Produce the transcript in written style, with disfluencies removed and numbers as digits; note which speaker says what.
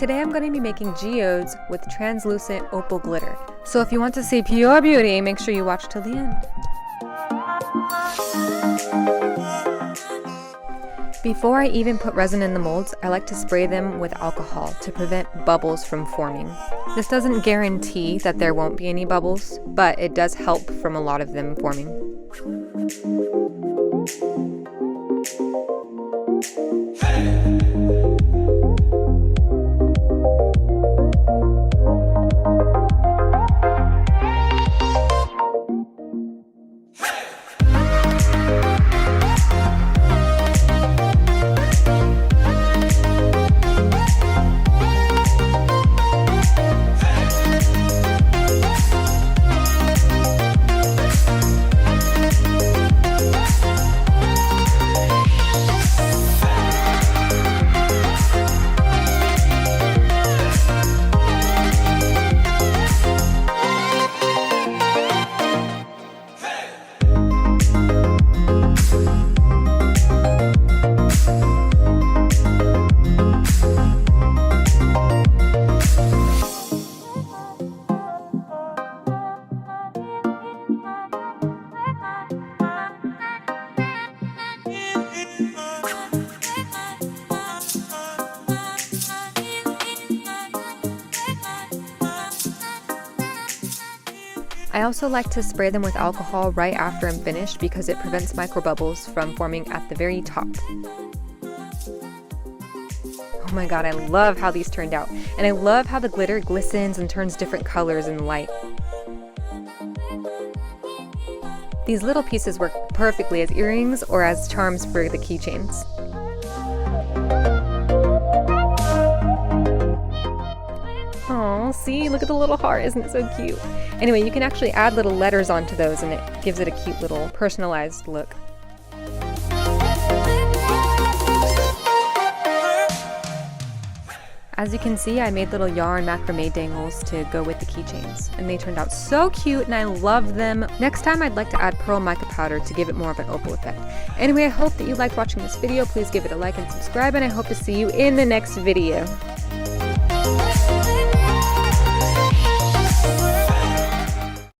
Speaker 1: Today I'm going to be making geodes with translucent opal glitter. So if you want to see pure beauty, make sure you watch till the end. Before I even put resin in the molds, I like to spray them with alcohol to prevent bubbles from forming. This doesn't guarantee that there won't be any bubbles, but it does help from a lot of them forming. I also like to spray them with alcohol right after I'm finished because it prevents microbubbles from forming at the very top. Oh my god, I love how these turned out. And I love how the glitter glistens and turns different colors in light. These little pieces work perfectly as earrings or as charms for the keychains. Oh, see, look at the little heart, isn't it so cute? Anyway, you can actually add little letters onto those and it gives it a cute little personalized look. As you can see, I made little yarn macrame dangles to go with the keychains, and they turned out so cute and I love them. Next time I'd like to add pearl mica powder to give it more of an opal effect. Anyway, I hope that you liked watching this video. Please give it a like and subscribe, and I hope to see you in the next video.